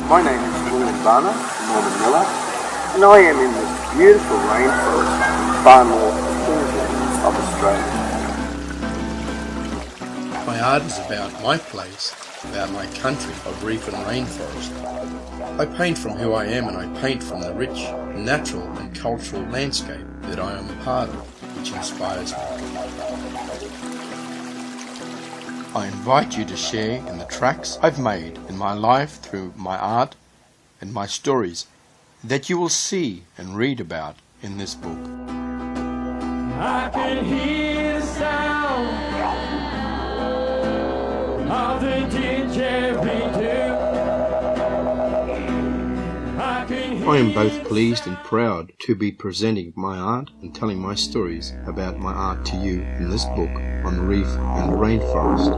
My name is Munganbana, Norman Miller, and I am in the beautiful rainforest in far north Queensland of Australia. My art is about my place, about my country of reef and rainforest. I paint from who I am, and I paint from the rich, natural and cultural landscape that I am a part of, which inspires me. I invite you to share in the tracks I've made in my life through my art and my stories that you will see and read about in this book. I can hear the sound of the didgeridoo. I am both pleased and proud to be presenting my art and telling my stories about my art to you in this book on reef and rainforest.